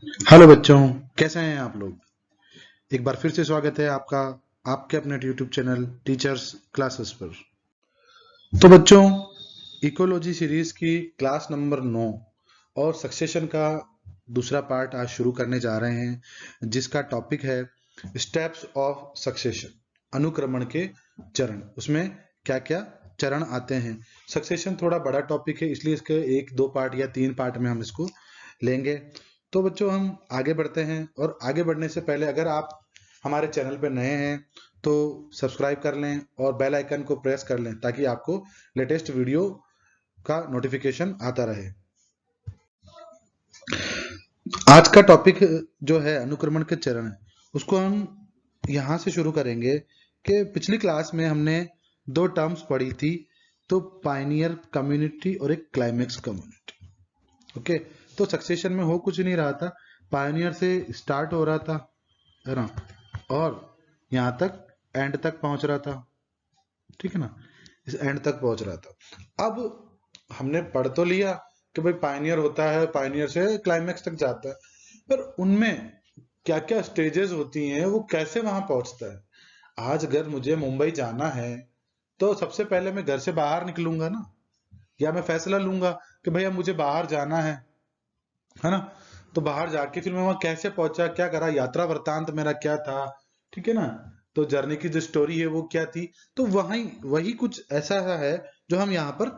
Hello बच्चों, कैसे हैं आप लोग। एक बार फिर से स्वागत है आपका आपके अपने यूट्यूब चैनल टीचर्स क्लासेस पर। तो बच्चों, इकोलॉजी सीरीज की क्लास नंबर 9 और सक्सेशन का दूसरा पार्ट आज शुरू करने जा रहे हैं, जिसका टॉपिक है स्टेप्स ऑफ सक्सेशन, अनुक्रमण के चरण। उसमें क्या क्या चरण आते हैं। सक्सेशन थोड़ा बड़ा टॉपिक है, इसलिए इसके एक दो पार्ट या तीन पार्ट में हम इसको लेंगे। तो बच्चों, हम आगे बढ़ते हैं, और आगे बढ़ने से पहले अगर आप हमारे चैनल पर नए हैं तो सब्सक्राइब कर लें और बेल आइकन को प्रेस कर लें, ताकि आपको लेटेस्ट वीडियो का नोटिफिकेशन आता रहे। आज का टॉपिक जो है अनुक्रमण के चरण, उसको हम यहां से शुरू करेंगे कि पिछली क्लास में हमने दो टर्म्स पढ़ी थी, तो पायनियर कम्युनिटी और एक क्लाइमेक्स कम्युनिटी। ओके, तो सक्सेशन में हो कुछ नहीं रहा था, पायनियर से स्टार्ट हो रहा था, है ना, और यहां तक एंड तक पहुंच रहा था। ठीक है ना, इस एंड तक पहुंच रहा था। अब हमने पढ़ तो लिया कि भाई पायनियर होता है, पायनियर से क्लाइमेक्स तक जाता है, पर उनमें क्या क्या स्टेजेस होती हैं, वो कैसे वहां पहुंचता है। आज अगर मुझे मुंबई जाना है तो सबसे पहले मैं घर से बाहर निकलूंगा ना, या मैं फैसला लूंगा कि भैया मुझे बाहर जाना है ना। तो बाहर जाके फिर मैं वहां कैसे पहुंचा, क्या करा, यात्रा वृत्तांत मेरा क्या था, ठीक है ना। तो जर्नी की जो स्टोरी है वो क्या थी, तो वही वही कुछ ऐसा है जो हम यहाँ पर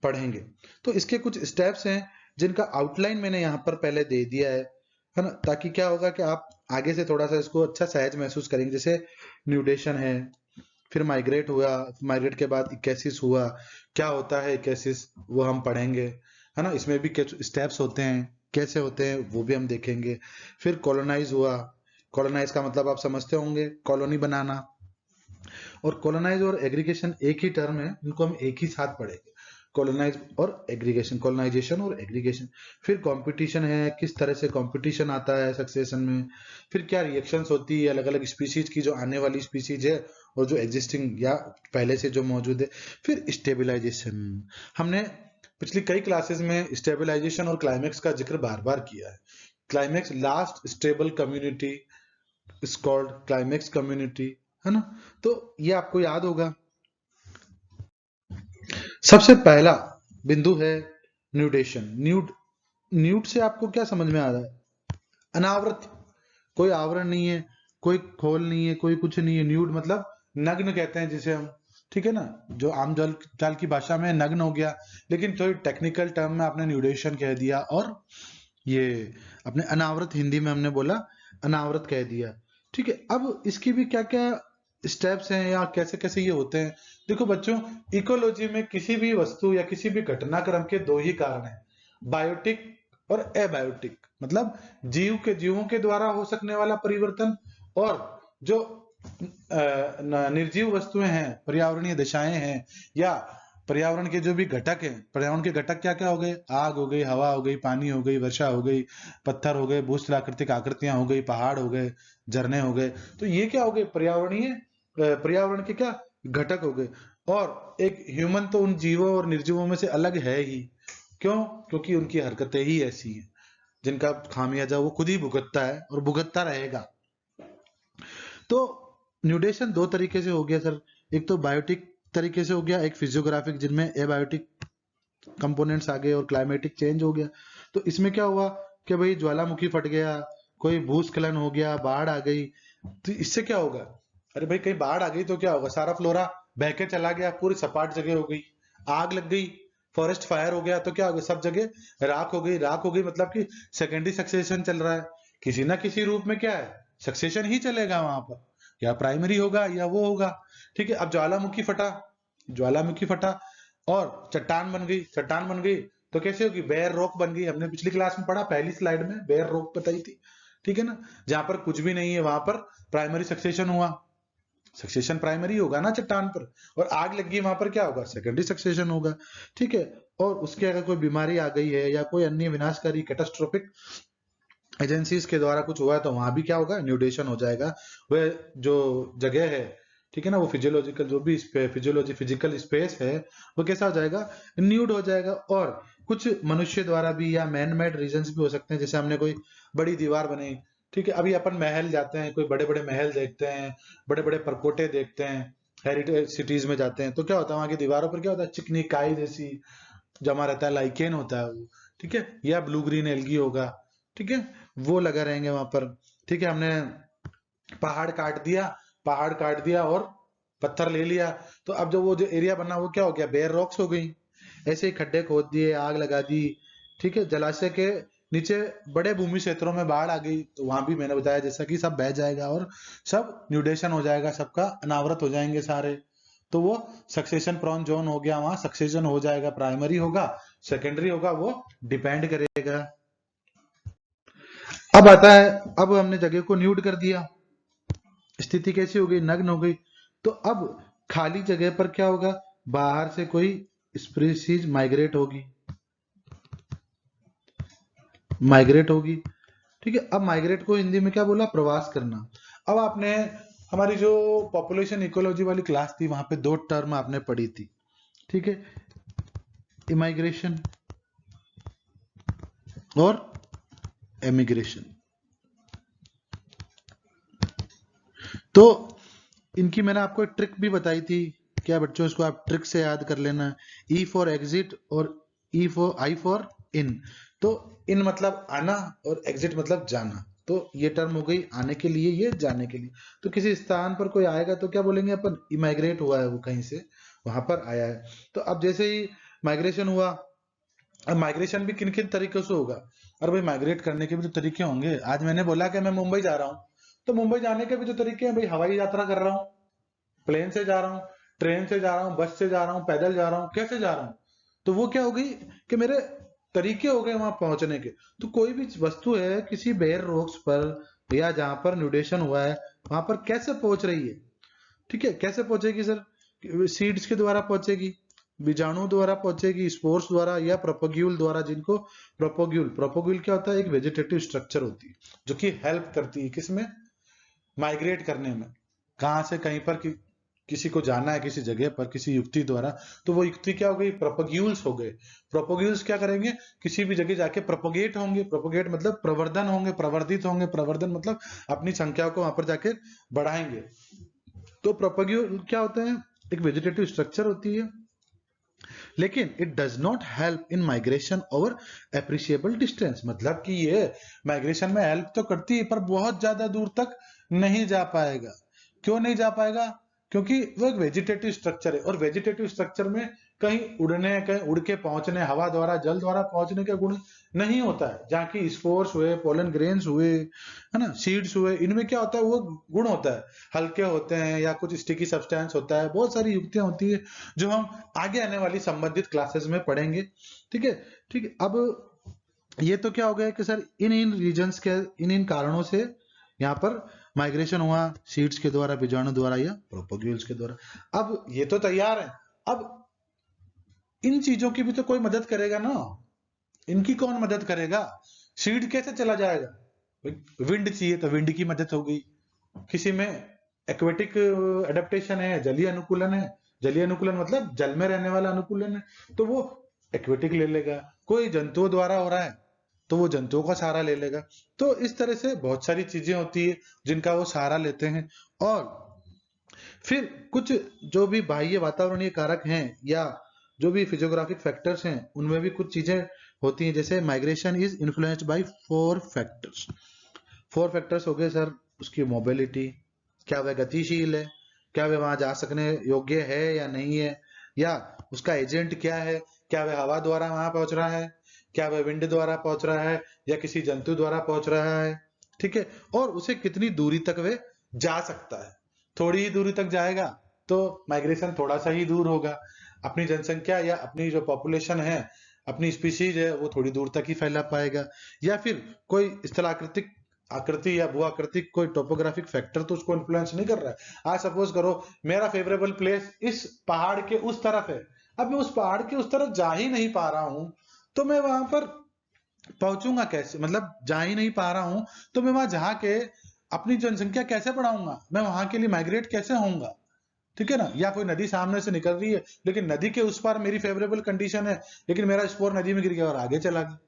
पढ़ेंगे। तो इसके कुछ स्टेप्स हैं जिनका आउटलाइन मैंने यहाँ पर पहले दे दिया है ना, ताकि क्या होगा कि आप आगे से थोड़ा सा इसको अच्छा सहज महसूस करेंगे। जैसे न्यूडेशन है, फिर माइग्रेट हुआ, माइग्रेट के बाद इक्केसिस हुआ, क्या होता है इक्केसिस वो हम पढ़ेंगे, है ना। इसमें भी कुछ स्टेप्स होते हैं, कैसे होते हैं वो भी हम देखेंगे। फिर कॉलोनाइज हुआ, कॉलोनाइज का मतलब आप समझते होंगे, कॉलोनी बनाना। और कॉलोनाइज और एग्रीगेशन एक ही टर्म है, इनको हम एक ही साथ पढ़ेंगे, कॉलोनाइज और एग्रीगेशन, कॉलोनाइजेशन और एग्रीगेशन। फिर कंपटीशन है, किस तरह से कंपटीशन आता है सक्सेशन में। फिर क्या रिएक्शंस होती है अलग अलग स्पीसीज की, जो आने वाली स्पीसीज है और जो एग्जिस्टिंग या पहले से जो मौजूद है। फिर स्टेबलाइजेशन, हमने पिछली कई क्लासेस में स्टेबलाइजेशन और क्लाइमेक्स का जिक्र बार बार किया है। Climax, last stable community is called climax community, है ना। तो ये आपको याद होगा। सबसे पहला बिंदु है न्यूडेशन। न्यूड से आपको क्या समझ में आ रहा है? अनावृत, कोई आवरण नहीं है, कोई खोल नहीं है, कोई कुछ नहीं है। न्यूड मतलब नग्न कहते हैं जिसे हम, ठीक है ना। जो आम जल चाल की भाषा में नग्न हो गया, लेकिन थोड़ी टेक्निकल टर्म में आपने न्यूडेशन कह दिया, और ये अपने अनावृत हिंदी में हमने बोला अनावृत कह दिया। ठीक है, अब इसकी भी क्या क्या स्टेप्स हैं या कैसे कैसे ये होते हैं। देखो बच्चों, इकोलॉजी में किसी भी वस्तु या किसी भी घटनाक्रम के दो ही कारण हैं, बायोटिक और एबायोटिक। मतलब जीवों के द्वारा हो सकने वाला परिवर्तन, और जो निर्जीव वस्तुएं हैं, पर्यावरणीय दशाएं हैं, या पर्यावरण के जो भी घटक हैं। पर्यावरण के घटक क्या क्या हो गए? आग हो गई, हवा हो गई, पानी हो गई, वर्षा हो गई, पत्थर हो गए, भूस्थलाकृतिक आकृतियां हो गई, पहाड़ हो गए, झरने हो गए। तो ये क्या हो गए? पर्यावरणीय पर्यावरण के क्या घटक हो गए। और एक ह्यूमन तो उन जीवों और निर्जीवों में से अलग है ही। क्यों? क्योंकि उनकी हरकतें ही ऐसी हैं, जिनका खामियाजा वो खुद ही भुगतता है और भुगतता रहेगा। तो न्यूडेशन दो तरीके से हो गया सर। एक तो बायोटिक तरीके से हो गया, एक फिजियोग्राफिक जिनमें एबायोटिक कंपोनेंट्स आ गए और क्लाइमेटिक चेंज हो गया। तो इसमें क्या हुआ कि भाई ज्वालामुखी फट गया, कोई भूस्खलन हो गया, बाढ़ आ गई। तो इससे क्या होगा? अरे भाई कहीं बाढ़ आ गई तो क्या होगा? सारा फ्लोरा बह के चला गया, पूरी सपाट जगह हो गई। आग लग गई, फॉरेस्ट फायर हो गया, तो क्या हो गया? सब जगह राख हो गई। राख हो गई मतलब कि सेकेंडरी सक्सेशन चल रहा है, किसी ना किसी रूप में क्या है, सक्सेशन ही चलेगा वहां पर, या प्राइमरी होगा या वो होगा। ठीक है, अब ज्वालामुखी फटा, ज्वालामुखी फटा और चट्टान बन गई। चट्टान बन गई तो कैसे होगी? बेयर रॉक बन गई। हमने पिछली क्लास में पढ़ा, पहली स्लाइड में बेयर रॉक बताई थी, ठीक है ना। जहां पर कुछ भी नहीं है वहां पर प्राइमरी सक्सेशन हुआ। सक्सेशन प्राइमरी होगा ना चट्टान पर। और आग लगी वहां पर क्या होगा? सेकेंडरी सक्सेशन होगा। ठीक है, और उसके अगर कोई बीमारी आ गई है या कोई अन्य विनाशकारी कैटास्ट्रोफिक एजेंसीज के द्वारा कुछ हुआ है, तो वहां भी क्या होगा? न्यूडेशन हो जाएगा। वह जो जगह है, ठीक है ना, वो फिजियोलॉजिकल जो भी फिजियोलॉजी फिजिकल स्पेस है, वो कैसा हो जाएगा? न्यूड हो जाएगा। और कुछ मनुष्य द्वारा भी या मैन मेड रीजंस भी हो सकते हैं, जैसे हमने कोई बड़ी दीवार बनाई, ठीक है। अभी अपन महल जाते हैं, कोई बड़े बड़े महल देखते हैं, बड़े बड़े परकोटे देखते हैं, हेरिटेज सिटीज में जाते हैं, तो क्या होता है वहां की दीवारों पर क्या होता है, चिकनी काई जैसी जमा रहता है, लाइकेन होता है वो, ठीक है, या ब्लू ग्रीन एल्गी होगा, ठीक है, वो लगा रहेंगे वहां पर, ठीक है। हमने पहाड़ काट दिया, पहाड़ काट दिया और पत्थर ले लिया, तो अब जो वो जो एरिया बना वो क्या हो गया, बेयर रॉक्स हो गई। ऐसे ही खड्डे खोद दिए, आग लगा दी, ठीक है, जलाशय के नीचे बड़े भूमि क्षेत्रों में बाढ़ आ गई, तो वहां भी मैंने बताया जैसा कि सब बह जाएगा और सब न्यूडेशन हो जाएगा, सबका अनावृत हो जाएंगे सारे, तो वो सक्सेशन प्रॉन जोन हो गया, वहां सक्सेशन हो जाएगा, प्राइमरी होगा, सेकेंडरी होगा, वो डिपेंड करेगा। अब आता है, अब हमने जगह को न्यूड कर दिया, स्थिति कैसी हो गई, नग्न हो गई, तो अब खाली जगह पर क्या होगा, बाहर से कोई स्पीसीज माइग्रेट होगी, माइग्रेट होगी, ठीक है। अब माइग्रेट को हिंदी में क्या बोला, प्रवास करना। अब आपने हमारी जो पॉपुलेशन इकोलॉजी वाली क्लास थी वहां पे दो टर्म आपने पढ़ी थी, ठीक है, इमाइग्रेशन और एमिग्रेशन। तो इनकी मैंने आपको एक ट्रिक भी बताई थी, क्या बच्चों, इसको आप ट्रिक से याद कर लेना, ई फॉर एग्जिट और आई फॉर इन। तो इन मतलब आना और एग्जिट मतलब जाना, तो ये टर्म हो गई आने के लिए, ये जाने के लिए। तो किसी स्थान पर कोई आएगा तो क्या बोलेंगे अपन, इमाइग्रेट हुआ है, वो कहीं से वहां पर आया है। तो अब जैसे ही माइग्रेशन हुआ, अब माइग्रेशन भी किन किन तरीकों से होगा, और भाई माइग्रेट करने के भी तो तरीके होंगे। आज मैंने बोला कि मैं मुंबई जा रहा हूँ, तो मुंबई जाने के भी तो तरीके हैं भाई, हवाई यात्रा कर रहा हूँ, प्लेन से जा रहा हूँ, ट्रेन से जा रहा हूँ, बस से जा रहा हूँ, पैदल जा रहा हूँ, कैसे जा रहा हूँ, तो वो क्या हो गई कि मेरे तरीके हो गए वहां पहुंचने के। तो कोई भी वस्तु है किसी बेयर रॉक्स पर या जहां पर न्यूडेशन हुआ है वहां पर कैसे पहुंच रही है, ठीक है, कैसे पहुंचेगी सर, सीड्स के द्वारा पहुंचेगी, बीजाणु द्वारा पहुंचेगी, स्पोर्स द्वारा या प्रोपोग्यूल द्वारा, जिनको प्रोपोग्यूल, प्रोपोग्यूल क्या होता है, एक वेजिटेटिव स्ट्रक्चर होती है जो कि हेल्प करती है किसमें, माइग्रेट करने में, कहां से कहीं पर किसी को जाना है किसी जगह पर किसी युक्ति द्वारा, तो वो युक्ति क्या हो गई, प्रोपोग्यूल्स हो गए। प्रोपोग्यूल्स क्या करेंगे, किसी भी जगह जाके प्रोपोगेट होंगे, प्रोपोगेट मतलब प्रवर्धन होंगे, प्रवर्धित होंगे, प्रवर्धन मतलब अपनी संख्या को वहां पर जाके बढ़ाएंगे। तो प्रोपोग्यूल क्या होते हैं, एक वेजिटेटिव स्ट्रक्चर होती है, लेकिन it does not help in migration over appreciable distance, मतलब कि ये माइग्रेशन में हेल्प तो करती है पर बहुत ज्यादा दूर तक नहीं जा पाएगा। क्यों नहीं जा पाएगा, क्योंकि वो एक वेजिटेटिव स्ट्रक्चर है, और वेजिटेटिव स्ट्रक्चर में कहीं उड़ने, कहीं उड़ के पहुंचने, हवा द्वारा जल द्वारा पहुंचने का गुण नहीं होता है। जहाँ की स्पोर्स हुए, पोलन ग्रेन्स हुए, है ना, सीड्स हुए, इनमें क्या होता है, वो गुण होता है, हल्के होते हैं या कुछ स्टिकी सब्सटेंस होता है, बहुत सारी युक्तियां होती है जो हम आगे आने वाली संबंधित क्लासेस में पढ़ेंगे, ठीक है। ठीक है, अब ये तो क्या हो गया कि सर इन इन रीजन्स के, इन इन कारणों से यहाँ पर माइग्रेशन हुआ, सीड्स के द्वारा, बीजाणु द्वारा या प्रोपोग्यूल्स के द्वारा। अब ये तो तैयार है, अब इन चीजों की भी तो कोई मदद करेगा ना, इनकी कौन मदद करेगा, सीड कैसे चला जाएगा, विंड चाहिए तो विंड की मदद हो गई, किसी में एक्वेटिक एडेप्टेशन है, जलीय अनुकूलन है, जलीय अनुकूलन मतलब जल में रहने वाला अनुकूलन है, तो वो एक्वेटिक ले लेगा, कोई जंतुओं द्वारा हो रहा है तो वो जंतुओं का सहारा ले लेगा। तो इस तरह से बहुत सारी चीजें होती है जिनका वो सहारा लेते हैं। और फिर कुछ जो भी बाह्य वातावरणीय कारक हैं या जो भी फिजियोग्राफिक फैक्टर्स हैं उनमें भी कुछ चीजें होती हैं, जैसे migration is influenced by four factors. Four factors हो गए सर, उसकी मोबिलिटी, क्या वह गतिशील है, क्या वह वहां जा सकने योग्य है या नहीं है, या उसका एजेंट क्या है, क्या वह हवा द्वारा वहां पहुंच रहा है, क्या वह विंड द्वारा पहुंच रहा है या किसी जंतु द्वारा पहुंच रहा है, ठीक है, और उसे कितनी दूरी तक वह जा सकता है। थोड़ी ही दूरी तक जाएगा तो माइग्रेशन थोड़ा सा ही दूर होगा, अपनी जनसंख्या या अपनी जो पॉपुलेशन है, अपनी स्पीशीज है, वो थोड़ी दूर तक ही फैला पाएगा। या फिर कोई स्थलाकृतिक आकृति या भू आकृतिक कोई टोपोग्राफिक फैक्टर तो उसको इन्फ्लुएंस नहीं कर रहा है। आज सपोज करो मेरा फेवरेबल प्लेस इस पहाड़ के उस तरफ है, अब मैं उस पहाड़ के उस तरफ जा ही नहीं पा रहा हूं, तो मैं वहां पर पहुंचूंगा कैसे, मतलब जा ही नहीं पा रहा हूं, तो मैं वहां जहाँ के अपनी जनसंख्या कैसे बढ़ाऊंगा, मैं वहां के लिए माइग्रेट कैसे होऊंगा, ठीक है ना, या कोई नदी सामने से निकल रही है लेकिन नदी के उस पार मेरी फेवरेबल कंडीशन है लेकिन मेरा स्पोर नदी में गिर गया और आगे चला गया।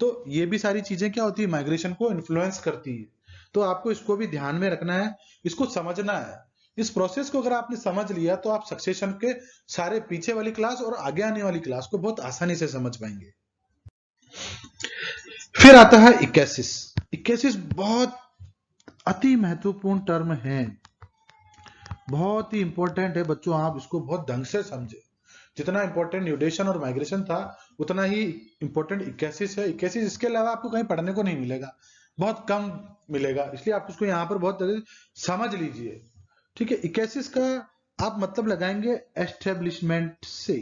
तो ये भी सारी चीजें क्या होती है, माइग्रेशन को इन्फ्लुएंस करती है। तो आपको इसको भी ध्यान में रखना है, इसको समझना है। इस प्रोसेस को अगर आपने समझ लिया तो आप सक्सेशन के सारे पीछे वाली क्लास और आगे आने वाली क्लास को बहुत आसानी से समझ पाएंगे। फिर आता है इक्केसिस। इक्केसिस बहुत अति महत्वपूर्ण टर्म है, बहुत ही इंपॉर्टेंट है बच्चों, आप इसको बहुत ढंग से समझे। जितना इंपॉर्टेंट न्यूडेशन और माइग्रेशन था उतना ही इंपॉर्टेंट इक्केसिस है। इक्केसिस इसके अलावा आपको कहीं पढ़ने को नहीं मिलेगा, बहुत कम मिलेगा, इसलिए आप उसको यहाँ पर बहुत समझ लीजिए। ठीक है, इक्केसिस का आप मतलब लगाएंगे एस्टेब्लिशमेंट से।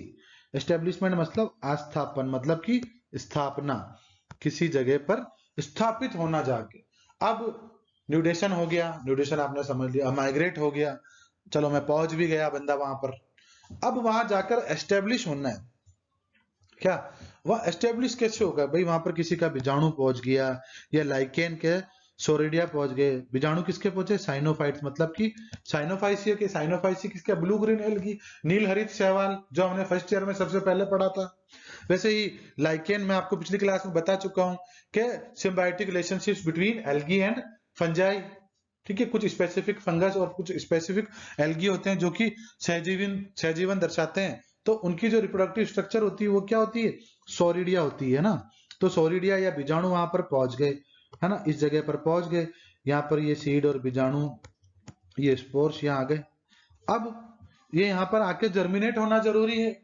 एस्टेब्लिशमेंट मतलब आस्थापन, मतलब कि स्थापना, किसी जगह पर स्थापित होना जाके। अब न्यूडेशन हो गया, न्यूडेशन आपने समझ लिया। माइग्रेट हो गया, चलो मैं पहुंच भी गया बंदा वहां पर। अब वहां जाकर एस्टेब्लिश होना है। क्या वह एस्टेब्लिश कैसे होगा भाई, वहां पर किसी का बीजाणु पहुंच गया या लाइकेन के सोरिडिया पहुंच गए। बीजाणु किसके पहुंचे, साइनोफाइट्स, मतलब कि साइनोफाइसिया के। साइनोफाइसी किसका, ब्लू ग्रीन एल्गी, नील हरित शैवाल, जो हमने फर्स्ट ईयर में सबसे पहले पढ़ा था। वैसे ही लाइकेन मैं आपको पिछली क्लास में बता चुका हूं कि symbiotic relationships between algae and fungi. ठीक है, कुछ स्पेसिफिक फंगस और कुछ स्पेसिफिक एल्गी होते हैं जो कि सहजीवन दर्शाते हैं। तो उनकी जो रिप्रोडक्टिव स्ट्रक्चर होती है वो क्या होती है, सोरिडिया होती है ना। तो सोरिडिया या बीजाणु वहां पर पहुंच गए, है ना, इस जगह पर पहुंच गए। यहाँ पर ये सीड और बीजाणु, ये स्पोर्स यहाँ आ गए। अब ये यहाँ पर आके जर्मिनेट होना जरूरी है।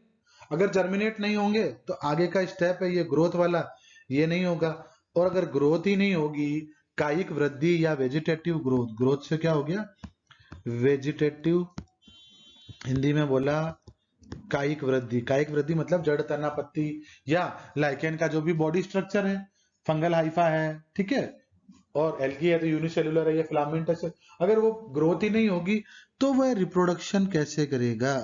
अगर जर्मिनेट नहीं होंगे तो आगे का स्टेप है ये ग्रोथ वाला, ये नहीं होगा। और अगर ग्रोथ ही नहीं होगी, कायिक वृद्धि या वेजिटेटिव ग्रोथ, ग्रोथ से क्या हो गया वेजिटेटिव, हिंदी में बोला कायिक वृद्धि। कायिक वृद्धि मतलब जड़, तना, पत्ती या लाइकेन का जो भी बॉडी स्ट्रक्चर है, फंगल हाइफा है, ठीक है, और एल्गी है तो यूनिसेलुलर है या फिलामेंटस है। अगर वो ग्रोथ ही नहीं होगी तो वह रिप्रोडक्शन कैसे करेगा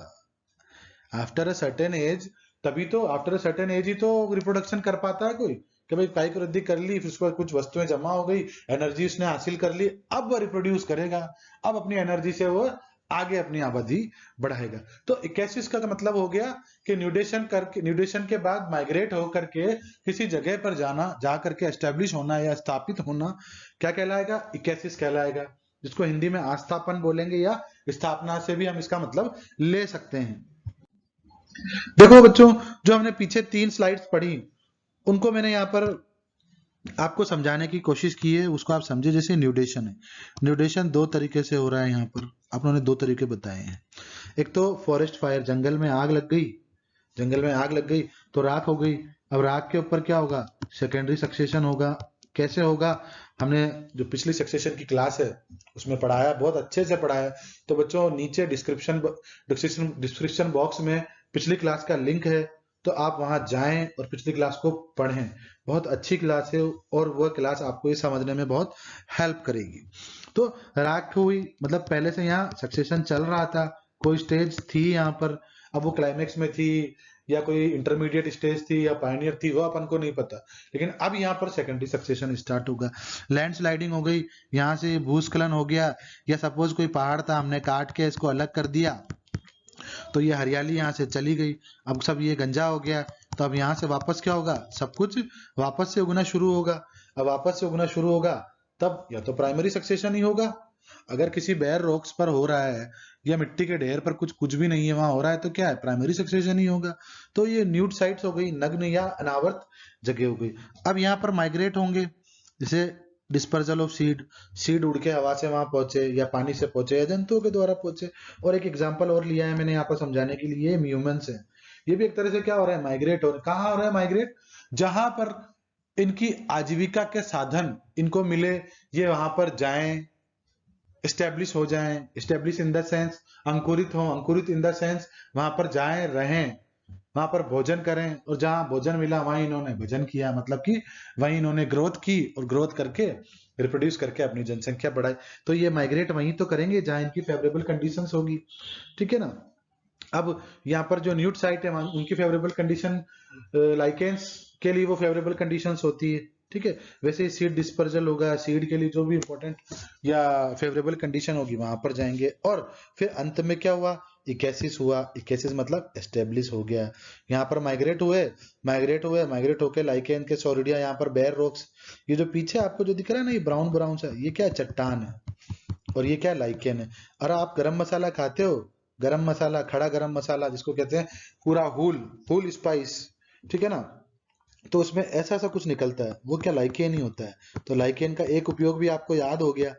आफ्टर अ सर्टेन एज। तभी तो आफ्टर अ सर्टेन एज ही तो रिप्रोडक्शन कर पाता है कोई, कि भाई कायिक वृद्धि कर ली, फिर उसके बाद कुछ वस्तुएं जमा हो गई, एनर्जी उसने हासिल कर ली, अब वो रिप्रोड्यूस करेगा। अब अपनी एनर्जी से वो आगे अपनी आबादी बढ़ाएगा। तो इक्केसिस का मतलब हो गया कि न्यूडेशन के बाद माइग्रेट होकर के किसी जगह पर जाना, जा करके एस्टेब्लिश होना या स्थापित होना, क्या कहलाएगा, इक्केसिस कहलाएगा, जिसको हिंदी में आस्थापन बोलेंगे या स्थापना से भी हम इसका मतलब ले सकते हैं। देखो बच्चों, जो हमने पीछे 3 स्लाइड्स पढ़ी उनको मैंने यहाँ पर आपको समझाने की कोशिश की है, उसको आप समझे। जैसे न्यूडेशन है, न्यूडेशन 2 तरीके से हो रहा है, यहाँ पर आपने 2 तरीके बताए हैं। एक तो फॉरेस्ट फायर, जंगल में आग लग गई, जंगल में आग लग गई तो राख हो गई। अब राख के ऊपर क्या होगा, सेकेंडरी सक्सेशन होगा। कैसे होगा, हमने जो पिछली सक्सेशन की क्लास है उसमें पढ़ाया, बहुत अच्छे से पढ़ाया। तो बच्चों नीचे डिस्क्रिप्शन बॉक्स में पिछली क्लास का लिंक है, तो आप वहां जाएं और पिछली क्लास को पढ़ें। बहुत अच्छी क्लास है और वह क्लास आपको ये समझने में बहुत हेल्प करेगी। तो राख हुई मतलब पहले से यहाँ सक्सेशन चल रहा था, कोई स्टेज थी यहाँ पर, अब वो क्लाइमेक्स में थी या कोई इंटरमीडिएट स्टेज थी या पायनियर थी, वो अपन को नहीं पता। लेकिन अब यहाँ पर सेकेंडरी सक्सेशन स्टार्ट होगा। लैंडस्लाइडिंग हो गई, यहाँ से भूस्खलन हो गया, या सपोज कोई पहाड़ था हमने काट के इसको अलग कर दिया तो ये हरियाली यहाँ से चली गई, अब सब ये गंजा हो गया। तो अब यहाँ से वापस क्या होगा, सब कुछ वापस से उगना शुरू होगा। अब वापस से उगना शुरू होगा तब या तो प्राइमरी सक्सेशन ही होगा। अगर किसी बेयर रॉक्स पर हो रहा है या मिट्टी के ढेर पर कुछ भी नहीं है वहां हो रहा है तो क्या है, प्राइमरी सक्सेशन ही होगा। तो ये न्यूड साइट्स हो गई, नग्न या अनावर्त जगह हो गई। अब यहाँ पर माइग्रेट होंगे, जैसे डिस्पर्जल ऑफ सीड, सीड उड़ के हवा से वहां पहुंचे या पानी से पहुंचे या जंतुओं के द्वारा पहुंचे। और एक एग्जांपल और लिया है मैंने यहाँ पर समझाने के लिए, ह्यूमंस है। ये भी एक तरह से क्या हो रहा है, माइग्रेट हो रहा है। कहाँ हो रहा है माइग्रेट, जहां पर इनकी आजीविका के साधन इनको मिले, ये वहां पर जाएं, स्टेब्लिश हो जाएं। स्टेब्लिश इन द सेंस अंकुरित हो, अंकुरित इन द सेंस वहां पर जाएं, रहें, वहां पर भोजन करें, और जहां भोजन मिला वहीं इन्होंने भजन किया, मतलब कि वहीं इन्होंने ग्रोथ की और ग्रोथ करके रिप्रोड्यूस करके अपनी जनसंख्या बढ़ाई। तो ये माइग्रेट वहीं तो करेंगे जहां इनकी फेवरेबल कंडीशंस होगी, ठीक है ना। अब यहाँ पर जो न्यूट साइट है उनकी फेवरेबल कंडीशन, लाइकेंस के लिए वो फेवरेबल कंडीशंस होती है, ठीक है। वैसे ही सीड डिस्पर्जल होगा, सीड के लिए जो भी इंपॉर्टेंट या फेवरेबल कंडीशन होगी वहां पर जाएंगे। और फिर अंत में क्या हुआ, इकेसिस हुआ, इकेसिस मतलब एस्टेब्लिश हो गया। यहाँ पर माइग्रेट होके लाइकेन के सॉरिडिया, यहाँ पर बेयर रॉक्स। ये जो पीछे आपको जो दिख रहा है ना, ये ब्राउन ब्राउन सा, ये क्या है? चट्टान है। और ये क्या है? लाइकेन है। और आप गरम मसाला खाते हो, गरम मसाला, खड़ा गरम मसाला जिसको कहते हैं, पूरा हुल हुल स्पाइस, ठीक है ना, तो उसमें ऐसा ऐसा कुछ निकलता है, वो क्या? लाइकेन ही होता है। तो लाइकेन का एक उपयोग भी आपको याद हो गया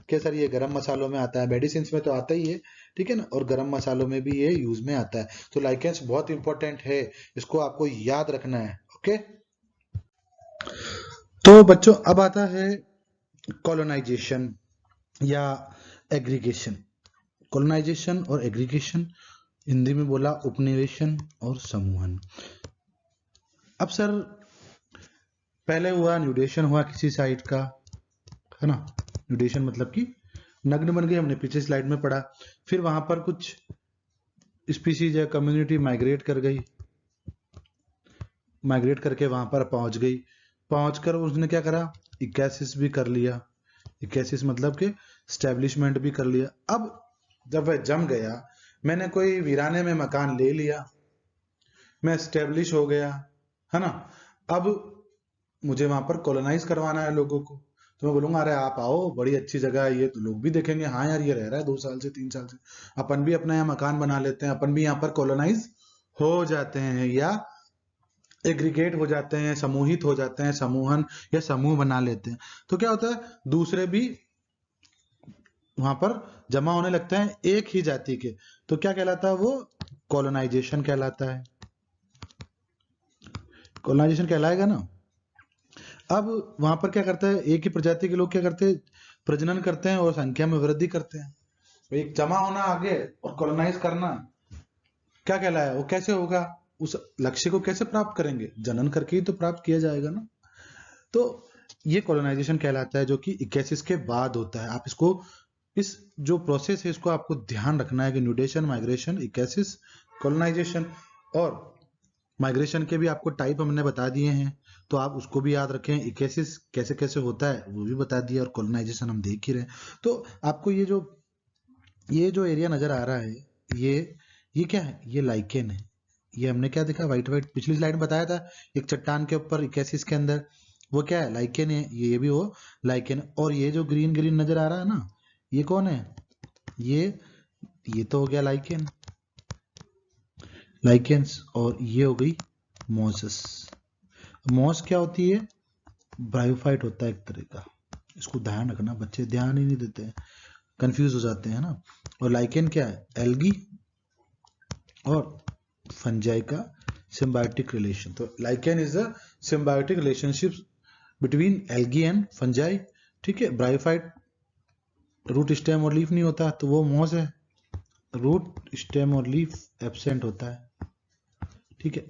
कि सर ये गरम मसालों में आता है, मेडिसिन में तो आता ही है, ठीक है ना, और गरम मसालों में भी ये यूज में आता है। तो लाइकेंस बहुत इंपॉर्टेंट है, इसको आपको याद रखना है। ओके, तो बच्चों अब आता है कॉलोनाइजेशन या एग्रीगेशन। कॉलोनाइजेशन और एग्रीगेशन, हिंदी में बोला उपनिवेशन और समूहन। अब सर पहले हुआ न्यूडेशन, हुआ किसी साइट का, है ना, न्यूडेशन मतलब कि नग्न बन गई, हमने पिछले स्लाइड में पढ़ा। फिर वहां पर कुछ स्पीसीज या कम्युनिटी माइग्रेट कर गई, माइग्रेट करके वहां पर पहुंच गई, पहुंचकर उसने क्या करा? इक्यासिस भी कर लिया। इक्यासिस मतलब कि स्टैब्लिशमेंट भी कर लिया। अब जब वह जम गया, मैंने कोई वीराने में मकान ले लिया, मैं स्टेब्लिश हो गया, है ना। अब मुझे वहां पर कॉलोनाइज करवाना है लोगों को, तो मैं बोलूंगा अरे आप आओ, बड़ी अच्छी जगह है ये, तो लोग भी देखेंगे हाँ यार ये रह रहा है 2 साल से 3 साल से, अपन भी अपना यहाँ मकान बना लेते हैं, अपन भी यहाँ पर कॉलोनाइज हो जाते हैं या एग्रीगेट हो जाते हैं, समूहित हो जाते हैं, समूहन या समूह बना लेते हैं। तो क्या होता है? दूसरे भी वहां पर जमा होने लगते हैं एक ही जाति के। तो क्या कहलाता है वो? कॉलोनाइजेशन कहलाता है। कॉलोनाइजेशन कहलाएगा ना। अब वहां पर क्या करता है? एक ही प्रजाति के लोग क्या करते हैं? प्रजनन करते हैं और संख्या में वृद्धि करते हैं। तो एक जमा होना आगे और कॉलोनाइज करना क्या कहलाया? वो कैसे होगा? उस लक्ष्य को कैसे प्राप्त करेंगे? जनन करके ही तो प्राप्त किया जाएगा ना। तो ये कॉलोनाइजेशन कहलाता है, जो कि 81 के बाद होता है। आप इसको, इस जो प्रोसेस है इसको आपको ध्यान रखना है कि न्यूडेशन, माइग्रेशन, 81, कॉलोनाइजेशन। और माइग्रेशन के भी आपको टाइप हमने बता दिए हैं, तो आप उसको भी याद रखें। 81 कैसे कैसे होता है वो भी बता दिया, और कॉलोनाइजेशन हम देख ही रहे हैं। तो आपको ये जो एरिया नजर आ रहा है, ये क्या है? ये लाइकेन है। ये हमने क्या देखा? व्हाइट व्हाइट पिछली स्लाइड में बताया था, एक चट्टान के ऊपर 81 के अंदर, वो क्या है? लाइकेन है। ये भी वो लाइकेन। और ये जो ग्रीन ग्रीन नजर आ रहा है ना, ये कौन है? ये तो हो गया लाइकेन, लाइकेन्स। और ये हो गई मॉसेस। मॉस क्या होती है? ब्रायोफाइट होता है एक तरह का। इसको ध्यान रखना, बच्चे ध्यान ही नहीं देते हैं, कंफ्यूज हो जाते हैं ना। और लाइकेन क्या है? एल्गी और फंजाई का सिम्बायोटिक रिलेशन। तो lichen is a symbiotic relationship between algae and fungi, ठीक है। ब्रायोफाइट रूट स्टेम और लीफ नहीं होता, तो वो मॉस है। रूट स्टेम और लीफ एब्सेंट होता है, ठीक है।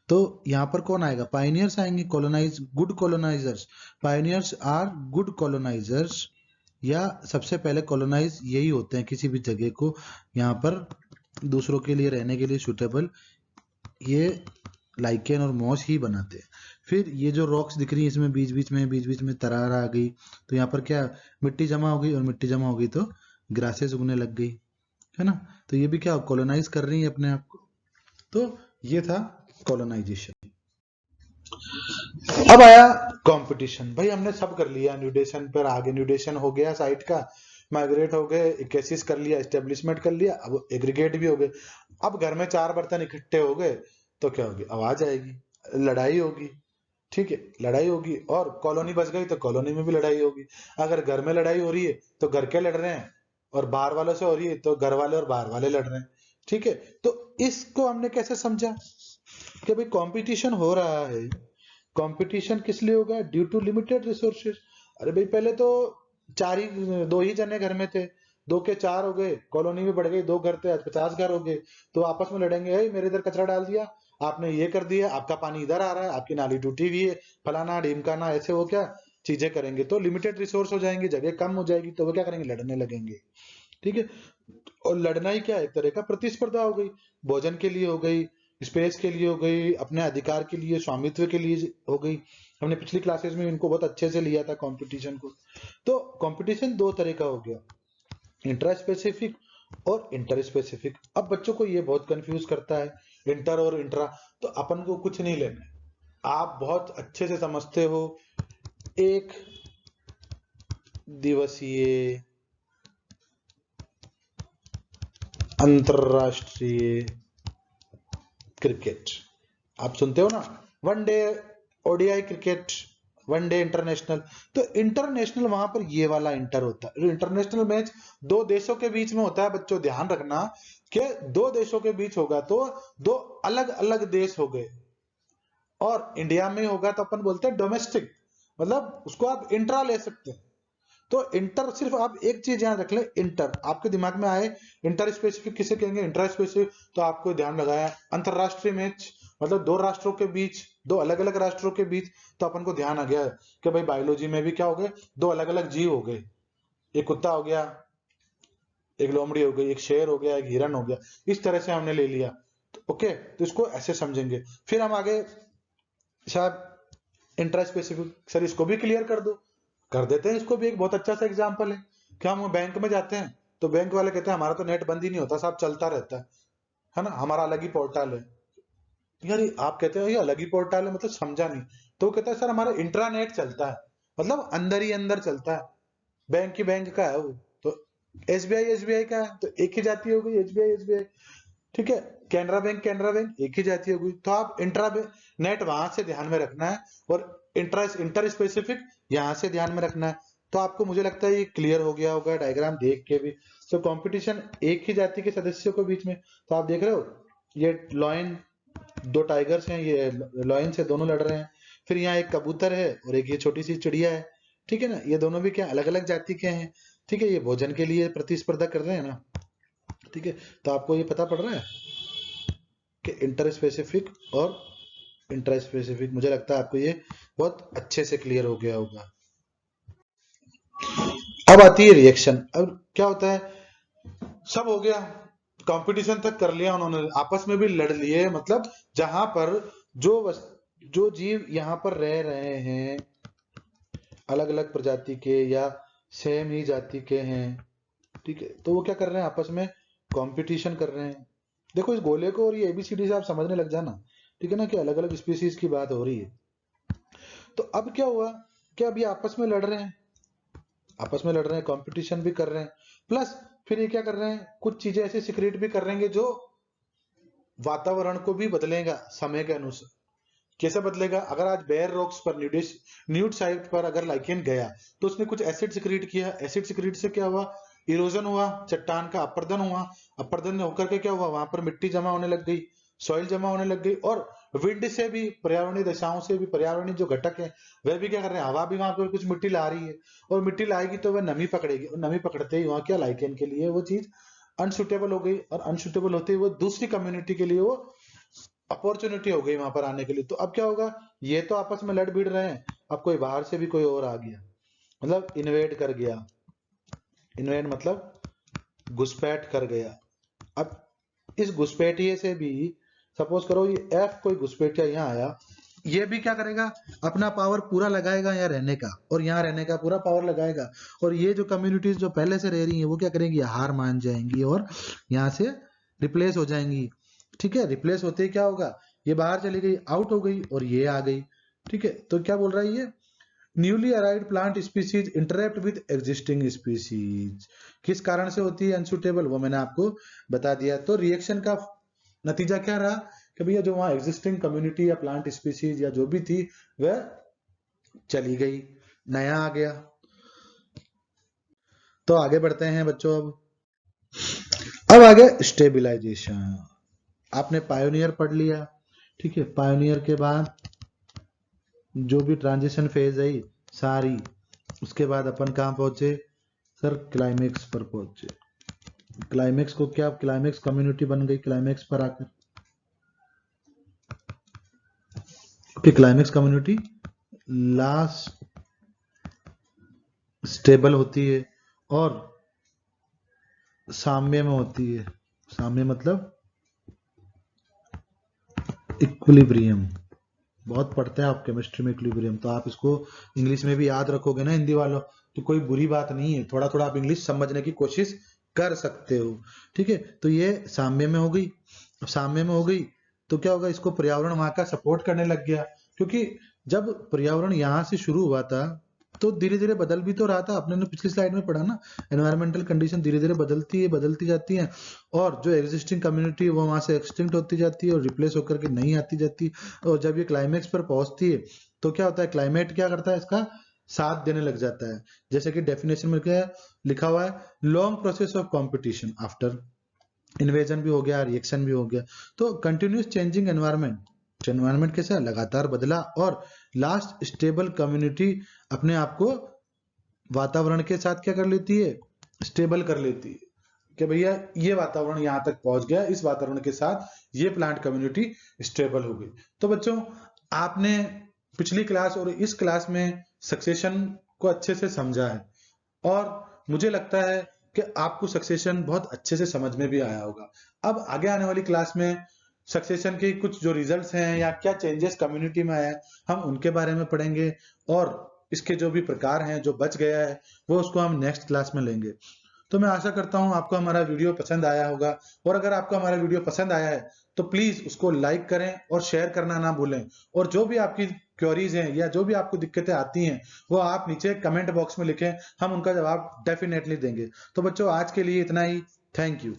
तो यहाँ पर कौन आएगा? पाइनियर्स आएंगे। Colonise, good colonisers. Pioneers are good colonisers, या सबसे पहले कॉलोनाइज यही होते हैं किसी भी जगह को, यहाँ पर दूसरों के लिए रहने के लिए सुटेबल, ये लाइकेन और मॉस ही बनाते हैं। फिर ये जो रॉक्स दिख रही है, इसमें बीच बीच में तरार आ गई, तो यहाँ पर क्या? मिट्टी जमा हो गई, और मिट्टी जमा हो गई तो ग्रासेस उगने लग गई, है ना। तो ये भी क्या? कॉलोनाइज कर रही है अपने आप को। तो ये था कॉलोनाइजेशन। अब आया कंपटीशन। भाई हमने सब कर लिया, न्यूडेशन पर आगे, न्यूडेशन हो गया साइट का, माइग्रेट हो गए, इक्केसिस कर लिया, एस्टेब्लिशमेंट कर लिया, अब एग्रीगेट भी हो गए। अब घर में 4 बर्तन इकट्ठे हो गए तो क्या होगी? आवाज आएगी, लड़ाई होगी, ठीक है, लड़ाई होगी। और कॉलोनी बस गई तो कॉलोनी में भी लड़ाई होगी। अगर घर में लड़ाई हो रही है तो घर के लड़ रहे हैं, और बाहर वालों से हो रही है तो घर वाले और बाहर वाले लड़ रहे हैं, ठीक है। तो इसको हमने कैसे समझा कि भाई कंपटीशन हो रहा है। कंपटीशन किस लिए होगा? Due to limited resources. अरे भाई पहले तो दो ही जने घर में थे, 2 के 4 हो गए, कॉलोनी में बढ़ गई, 2 घर थे, आज 50 घर हो गए। तो आपस में लड़ेंगे, मेरे इधर कचरा डाल दिया आपने, ये कर दिया, आपका पानी इधर आ रहा है, आपकी नाली टूटी हुई है, फलाना ढीमकाना, ऐसे वो क्या चीजें करेंगे। तो लिमिटेड रिसोर्स हो जाएंगे, जगह कम हो जाएगी, तो वो क्या करेंगे? लड़ने लगेंगे, ठीक है। और लड़ना ही क्या, एक तरह का प्रतिस्पर्धा हो गई। भोजन के लिए हो गई, स्पेस के लिए हो गई, अपने अधिकार के लिए, स्वामित्व के लिए हो गई। हमने पिछली क्लासेस में इनको बहुत अच्छे से लिया था कंपटीशन को। तो कंपटीशन 2 तरह का हो गया, इंट्रा स्पेसिफिक और इंटर स्पेसिफिक। अब बच्चों को ये बहुत कंफ्यूज करता है, इंटर और इंट्रा। तो अपन को कुछ नहीं लेना है, आप बहुत अच्छे से समझते हो। एक दिवसीय अंतरराष्ट्रीय क्रिकेट, आप सुनते हो ना, one day ODI cricket, one day international. तो इंटरनेशनल वहां पर ये वाला इंटर होता है। इंटरनेशनल मैच दो देशों के बीच में होता है बच्चों, ध्यान रखना कि दो देशों के बीच होगा तो दो अलग अलग देश हो गए। और इंडिया में होगा तो अपन बोलते हैं डोमेस्टिक, मतलब उसको आप इंट्रा ले सकते हैं। तो इंटर सिर्फ आप एक चीज ध्यान रख ले, इंटर आपके दिमाग में आए, इंटर स्पेसिफिक किसे कहेंगे, इंट्रा स्पेसिफिक, तो आपको ध्यान लगाया अंतरराष्ट्रीय मैच, मतलब दो राष्ट्रों के बीच, दो अलग अलग राष्ट्रों के बीच। तो अपन को ध्यान आ गया कि भाई बायोलॉजी में भी क्या हो गए, दो अलग अलग जीव हो गए, एक कुत्ता हो गया, एक लोमड़ी हो गई, एक शेर हो गया, एक हिरन हो गया। इस तरह से हमने ले लिया। तो ओके, तो इसको ऐसे समझेंगे। फिर हम आगे शायद इंट्रा स्पेसिफिक, सर इसको भी क्लियर कर दो, कर देते हैं। इसको भी एक बहुत अच्छा सा एग्जांपल है कि हम बैंक में जाते हैं तो बैंक वाले कहते हैं हमारा तो नेट बंद ही नहीं होता साहब, चलता रहता है ना, हमारा अलग ही पोर्टल है। यार आप कहते हो ये अलग ही पोर्टल है, मतलब समझा नहीं। तो वो कहता है सर हमारा इंट्रानेट चलता है, मतलब अंदर ही अंदर चलता है, बैंक की बैंक का है वो। तो एसबीआई एसबीआई का है तो एक ही जाती हो गई, एसबीआई एसबीआई, ठीक है। कैनरा बैंक एक ही जाती होगी। तो आप इंट्रा नेट वहां से ध्यान में रखना है, और इंटर स्पेसिफिक यहाँ से ध्यान में रखना है। तो आपको मुझे लगता है ये क्लियर हो गया होगा डायग्राम देख के भी। सो कंपटीशन एक ही जाति के सदस्यों के बीच में, तो आप देख रहे हो ये लॉयन, दो टाइगर्स हैं, ये लॉयन से दोनों लड़ रहे हैं। फिर यहाँ एक कबूतर है और एक ये छोटी सी चिड़िया है, ठीक है ना। ये दोनों भी क्या अलग अलग जाति के हैं, ठीक है। ये भोजन के लिए प्रतिस्पर्धा कर रहे हैं ना, ठीक है। तो आपको ये पता पड़ रहा है कि इंटर स्पेसिफिक और इंट्रा स्पेसिफिक, मुझे लगता है आपको ये बहुत अच्छे से क्लियर हो गया होगा। अब आती है रिएक्शन। अब क्या होता है, सब हो गया, कंपटीशन तक कर लिया उन्होंने, आपस में भी लड़ लिए, मतलब जहां पर जो जीव यहाँ पर रह रहे हैं अलग अलग प्रजाति के या सेम ही जाति के हैं, ठीक है, तो वो क्या कर रहे हैं आपस में कंपटीशन कर रहे हैं। देखो इस गोले को और ये एबीसीडी से आप समझने लग जाना, ठीक है ना, कि अलग अलग स्पीसीज की बात हो रही है। तो अब क्या हुआ कि अब ये आपस में लड़ रहे हैं, आपस में लड़ रहे हैं, कंपटीशन भी कर रहे हैं, प्लस फिर ये क्या कर रहे हैं, कुछ चीजें ऐसे सिक्रेट भी कर रहे हैं जो वातावरण को भी बदलेगा समय के अनुसार। कैसे बदलेगा, अगर आज बेयर रॉक्स पर न्यूड साइट पर अगर लाइकेन गया तो उसने कुछ एसिड सिक्रीट किया, एसिड सिक्रीट से क्या हुआ, इरोजन हुआ, चट्टान का अपर्दन हुआ, अपर्दन होकर के क्या हुआ, वहां पर मिट्टी जमा होने लग गई, सॉइल जमा होने लग गई। और विंड से भी, पर्यावरणीय दशाओं से भी, पर्यावरणीय जो घटक है वह भी क्या कर रहे हैं, हवा भी वहां पर कुछ मिट्टी ला रही है, और मिट्टी लाएगी तो वह नमी पकड़ेगी, और नमी पकड़ते ही वहां क्या लाइकेन के लिए वो चीज अनसुटेबल हो गई, और अनसुटेबल होते ही वो दूसरी कम्युनिटी के लिए वो अपॉर्चुनिटी हो गई वहां पर आने के लिए। तो अब क्या होगा, ये तो आपस में लड़ भिड़ रहे हैं, अब कोई बाहर से भी कोई और आ गया, मतलब इन्वेड कर गया, इन्वेड मतलब घुसपैठ कर गया। अब इस घुसपैठिए से भी, सपोज करो ये एफ कोई घुसपैठिया यहाँ आया, ये भी क्या करेगा, अपना पावर पूरा लगाएगा यहाँ रहने का, और यहाँ रहने का पूरा पावर लगाएगा, और ये जो कम्युनिटीज जो पहले से रह रही हैं वो क्या करेंगी, हार मान जाएंगी और यहाँ से रिप्लेस हो जाएंगी, ठीक है। रिप्लेस होते ही क्या होगा, ये बाहर चली गई, आउट हो गई, और ये आ गई, ठीक है। तो क्या बोल रहा है ये, newly arrived plant species interact with existing species, किस कारण से होती है अनसुटेबल, वो मैंने आपको बता दिया। तो रिएक्शन का नतीजा क्या रहा कि भैया जो वहां एग्जिस्टिंग कम्युनिटी या प्लांट स्पीसीज या जो भी थी वह चली गई, नया आ गया। तो आगे बढ़ते हैं बच्चों। अब आगे स्टेबिलाईजेशन, आपने पायोनियर पढ़ लिया, ठीक है। पायोनियर के बाद जो भी ट्रांजिशन फेज आई सारी, उसके बाद अपन कहाँ पहुंचे सर, क्लाइमेक्स पर पहुंचे। क्लाइमेक्स को क्या, क्लाइमेक्स कम्युनिटी बन गई क्लाइमेक्स पर आकर, फिर क्लाइमेक्स कम्युनिटी लास्ट स्टेबल होती है और साम्य में होती है। साम्य मतलब इक्विलिब्रियम, बहुत पढ़ते हैं आप केमिस्ट्री में इक्विलिब्रियम, तो आप इसको इंग्लिश में भी याद रखोगे ना हिंदी वालों, तो कोई बुरी बात नहीं है, थोड़ा थोड़ा आप इंग्लिश समझने की कोशिश कर सकते हो। ठीक है, तो ये साम्य में हो गई। अब साम्य में हो गई तो क्या होगा, इसको पर्यावरण वहां का सपोर्ट करने लग गया, क्योंकि जब पर्यावरण यहाँ से शुरू हुआ था तो धीरे धीरे बदल भी तो रहा था। आपने ने पिछली स्लाइड में पढ़ा ना, एनवायरमेंटल कंडीशन धीरे धीरे बदलती जाती है, और जो एग्जिस्टिंग कम्युनिटी वो वहां से एक्सटिंक्ट होती जाती है और रिप्लेस होकर के नहीं आती जाती। और जब ये क्लाइमेक्स पर पहुंचती है तो क्या होता है, क्लाइमेट क्या करता है, इसका साथ देने लग जाता है। जैसे कि डेफिनेशन में क्या लिखा हुआ है, long process of competition after invasion भी हो गया, रिएक्शन भी हो गया। तो कंटिन्यूस चेंजिंग एनवायरनमेंट, एनवायरनमेंट कैसा लगातार बदला, और लास्ट स्टेबल कम्युनिटी अपने आप को वातावरण के साथ क्या कर लेती है, स्टेबल कर लेती है, कि भैया ये वातावरण यहाँ तक पहुंच गया, इस वातावरण के साथ ये प्लांट कम्युनिटी स्टेबल हो गई। तो बच्चों, आपने पिछली क्लास और इस क्लास में सक्सेशन को अच्छे से समझा है, और मुझे लगता है कि आपको सक्सेशन बहुत अच्छे से समझ में भी आया होगा। अब आगे आने वाली क्लास में सक्सेशन के कुछ जो रिजल्ट्स हैं या क्या चेंजेस कम्युनिटी में आया है, हम उनके बारे में पढ़ेंगे, और इसके जो भी प्रकार हैं, जो बच गया है, वो उसको हम नेक्स्ट क्लास में लेंगे। तो मैं आशा करता हूं आपको हमारा वीडियो पसंद आया होगा, और अगर आपको हमारा वीडियो पसंद आया है तो प्लीज उसको लाइक करें और शेयर करना ना भूलें। और जो भी आपकी क्वेरीज हैं या जो भी आपको दिक्कतें आती हैं, वो आप नीचे कमेंट बॉक्स में लिखें, हम उनका जवाब डेफिनेटली देंगे। तो बच्चों, आज के लिए इतना ही। Thank you.